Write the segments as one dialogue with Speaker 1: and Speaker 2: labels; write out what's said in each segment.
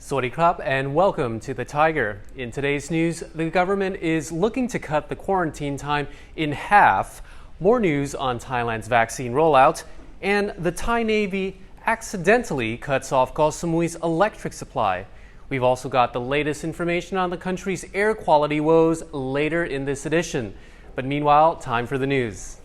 Speaker 1: Sawasdee krap and welcome to the Thaiger. In today's news, the government is looking to cut the quarantine time in half. More news on Thailand's vaccine rollout, and the Thai Navy accidentally cuts off Koh Samui's electric supply. We've also got the latest information on the country's air quality woes later in this edition. But meanwhile, time for the news.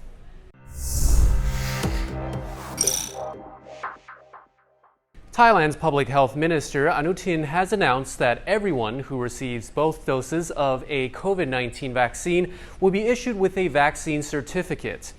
Speaker 1: Thailand's Public Health Minister Anutin has announced that everyone who receives both doses of a COVID-19 vaccine will be issued with a vaccine certificate.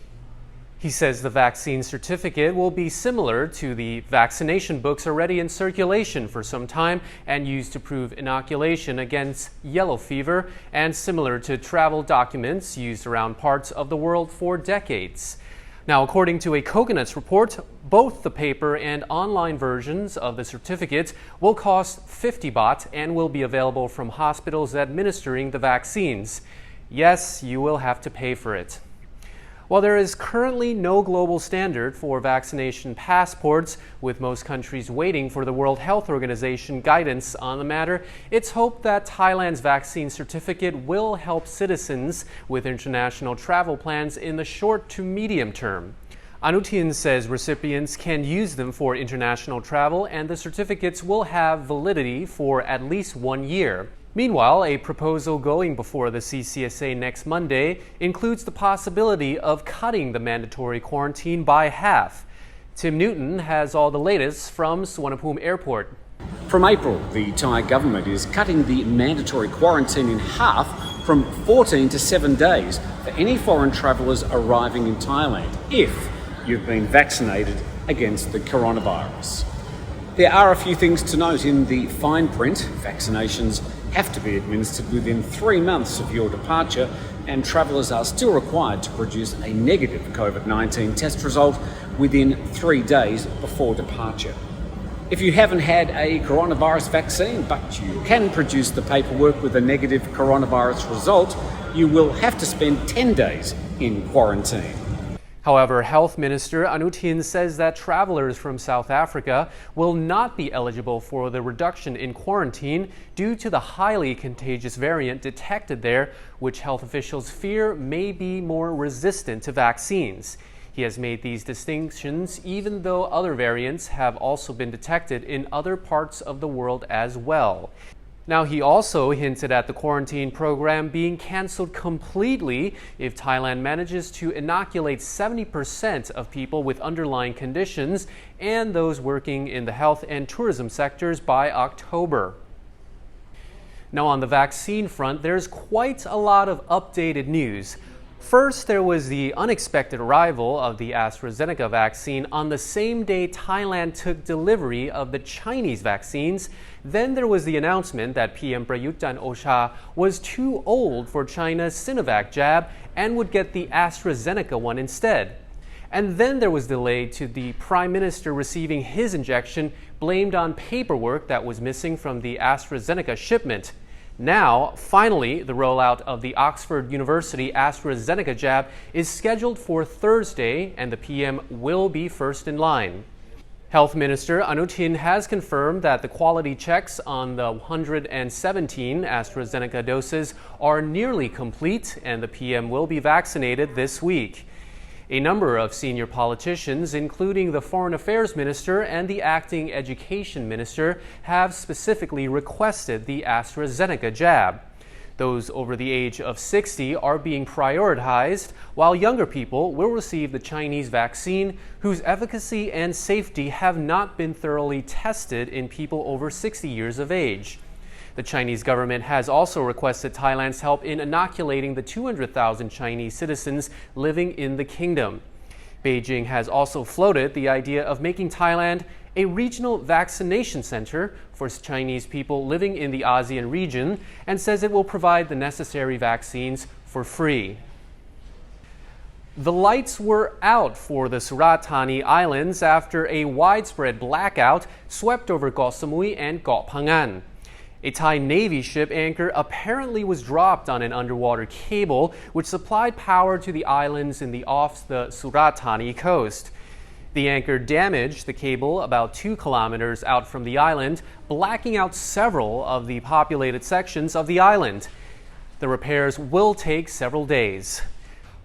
Speaker 1: He says the vaccine certificate will be similar to the vaccination books already in circulation for some time and used to prove inoculation against yellow fever, and similar to travel documents used around parts of the world for decades. Now, according to a Coconuts report, both the paper and online versions of the certificate will cost 50 baht and will be available from hospitals administering the vaccines. Yes, you will have to pay for it. While there is currently no global standard for vaccination passports, with most countries waiting for the World Health Organization guidance on the matter, it's hoped that Thailand's vaccine certificate will help citizens with international travel plans in the short to medium term. Anutin says recipients can use them for international travel, and the certificates will have validity for at least 1 year. Meanwhile, a proposal going before the CCSA next Monday includes the possibility of cutting the mandatory quarantine by half. Tim Newton has all the latest from Suvarnabhumi Airport.
Speaker 2: From April, the Thai government is cutting the mandatory quarantine in half from 14 to 7 days for any foreign travellers arriving in Thailand if you've been vaccinated against the coronavirus. There are a few things to note in the fine print. Vaccinations have to be administered within 3 months of your departure, and travellers are still required to produce a negative COVID-19 test result within 3 days before departure. If you haven't had a coronavirus vaccine, but you can produce the paperwork with a negative coronavirus result, you will have to spend 10 days in quarantine.
Speaker 1: However, Health Minister Anutin says that travelers from South Africa will not be eligible for the reduction in quarantine due to the highly contagious variant detected there, which health officials fear may be more resistant to vaccines. He has made these distinctions even though other variants have also been detected in other parts of the world as well. Now, he also hinted at the quarantine program being canceled completely if Thailand manages to inoculate 70% of people with underlying conditions and those working in the health and tourism sectors by October. Now, on the vaccine front, there's quite a lot of updated news. First, there was the unexpected arrival of the AstraZeneca vaccine on the same day Thailand took delivery of the Chinese vaccines. Then there was the announcement that PM Prayut Chan-o-cha was too old for China's Sinovac jab and would get the AstraZeneca one instead. And then there was delay to the Prime Minister receiving his injection, blamed on paperwork that was missing from the AstraZeneca shipment. Now, finally, the rollout of the Oxford University AstraZeneca jab is scheduled for Thursday, and the PM will be first in line. Health Minister Anutin has confirmed that the quality checks on the 117 AstraZeneca doses are nearly complete, and the PM will be vaccinated this week. A number of senior politicians, including the Foreign Affairs Minister and the Acting Education Minister, have specifically requested the AstraZeneca jab. Those over the age of 60 are being prioritized, while younger people will receive the Chinese vaccine, whose efficacy and safety have not been thoroughly tested in people over 60 years of age. The Chinese government has also requested Thailand's help in inoculating the 200,000 Chinese citizens living in the kingdom. Beijing has also floated the idea of making Thailand a regional vaccination center for Chinese people living in the ASEAN region, and says it will provide the necessary vaccines for free. The lights were out for the Surathani Islands after a widespread blackout swept over Koh Samui and Koh Phangan. A Thai Navy ship anchor apparently was dropped on an underwater cable which supplied power to the islands off the Surathani coast. The anchor damaged the cable about 2 kilometers out from the island, blacking out several of the populated sections of the island. The repairs will take several days.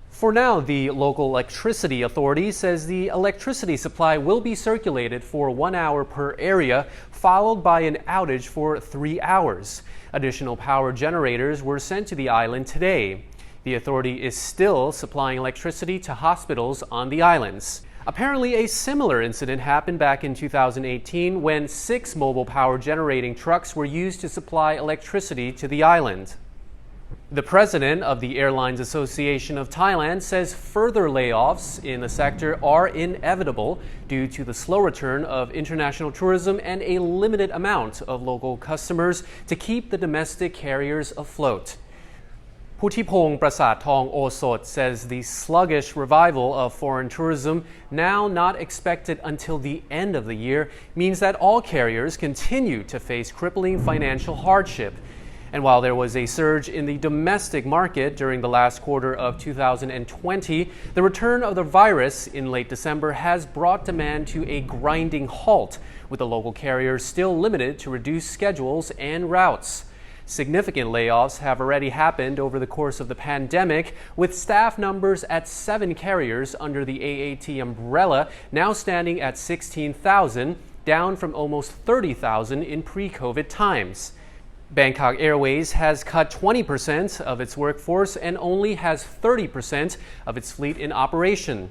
Speaker 1: For now, the local electricity authority says the electricity supply will be circulated for 1 hour per area, followed by an outage for 3 hours. Additional power generators were sent to the island today. The authority is still supplying electricity to hospitals on the islands. Apparently, a similar incident happened back in 2018 when 6 mobile power generating trucks were used to supply electricity to the island. The president of the Airlines Association of Thailand says further layoffs in the sector are inevitable due to the slow return of international tourism and a limited amount of local customers to keep the domestic carriers afloat. Putipong Prasad Thong Osot says the sluggish revival of foreign tourism, now not expected until the end of the year, means that all carriers continue to face crippling financial hardship. And while there was a surge in the domestic market during the last quarter of 2020, the return of the virus in late December has brought demand to a grinding halt, with the local carriers still limited to reduced schedules and routes. Significant layoffs have already happened over the course of the pandemic, with staff numbers at 7 carriers under the AAT umbrella now standing at 16,000, down from almost 30,000 in pre-COVID times. Bangkok Airways has cut 20% of its workforce and only has 30% of its fleet in operation.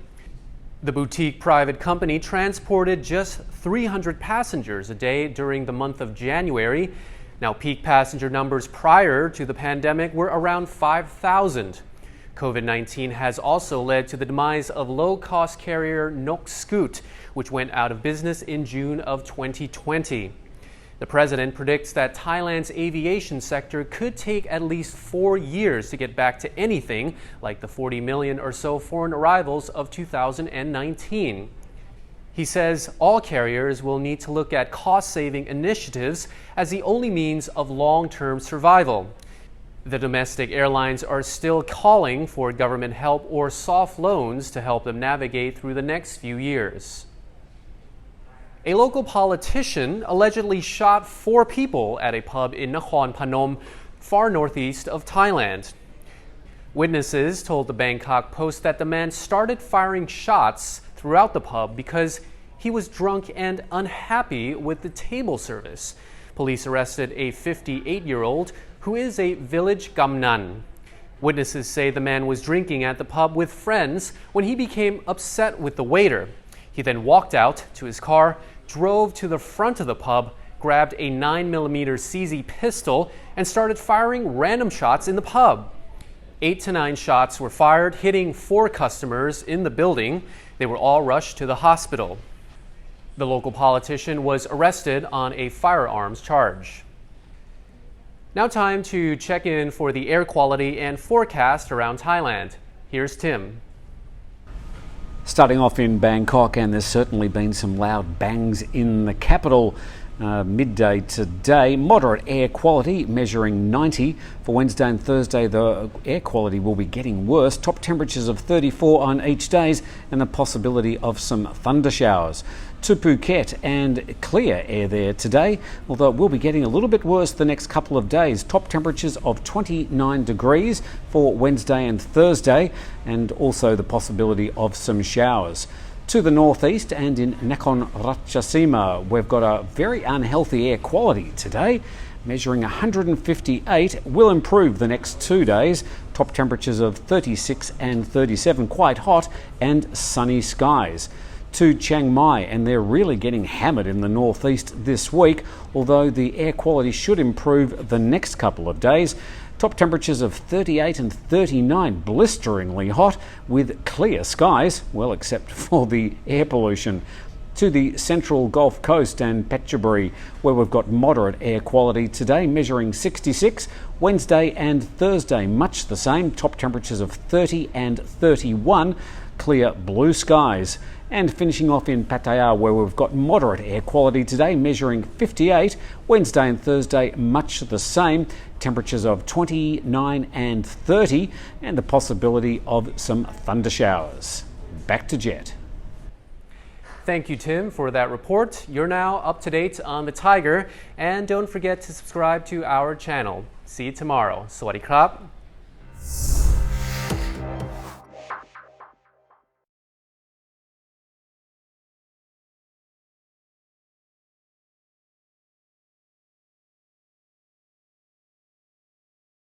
Speaker 1: The boutique private company transported just 300 passengers a day during the month of January. Now, peak passenger numbers prior to the pandemic were around 5,000. COVID-19 has also led to the demise of low-cost carrier Nok Scoot, which went out of business in June of 2020. The president predicts that Thailand's aviation sector could take at least 4 years to get back to anything like the 40 million or so foreign arrivals of 2019. He says all carriers will need to look at cost-saving initiatives as the only means of long-term survival. The domestic airlines are still calling for government help or soft loans to help them navigate through the next few years. A local politician allegedly shot 4 people at a pub in Nakhon Phanom, far northeast of Thailand. Witnesses told the Bangkok Post that the man started firing shots throughout the pub because he was drunk and unhappy with the table service. Police arrested a 58-year-old who is a village gamnan. Witnesses say the man was drinking at the pub with friends when he became upset with the waiter. He then walked out to his car, drove to the front of the pub, grabbed a 9mm CZ pistol, and started firing random shots in the pub. 8 to 9 shots were fired, hitting 4 customers in the building. They were all rushed to the hospital. The local politician was arrested on a firearms charge. Now time to check in for the air quality and forecast around Thailand. Here's Tim.
Speaker 2: Starting off in Bangkok, and there's certainly been some loud bangs in the capital. Midday today, moderate air quality measuring 90. For Wednesday and Thursday, the air quality will be getting worse. Top temperatures of 34 on each days and the possibility of some thunder showers. To Phuket, and clear air there today, although it will be getting a little bit worse the next couple of days. Top temperatures of 29 degrees for Wednesday and Thursday, and also the possibility of some showers. To the northeast and in Nakhon Ratchasima, we've got a very unhealthy air quality today, measuring 158, will improve the next 2 days. Top temperatures of 36 and 37, quite hot, and sunny skies. To Chiang Mai, and they're really getting hammered in the northeast this week, although the air quality should improve the next couple of days. Top temperatures of 38 and 39, blisteringly hot with clear skies, well, except for the air pollution. To the central Gulf Coast and Phetchaburi, where we've got moderate air quality today, measuring 66. Wednesday and Thursday, much the same. Top temperatures of 30 and 31, clear blue skies. And finishing off in Pattaya, where we've got moderate air quality today, measuring 58. Wednesday and Thursday, much the same. Temperatures of 29 and 30, and the possibility of some thunder showers. Back to Jet.
Speaker 1: Thank you, Tim, for that report. You're now up to date on the Thaiger, and don't forget to subscribe to our channel. See you tomorrow. สวัสดีครับ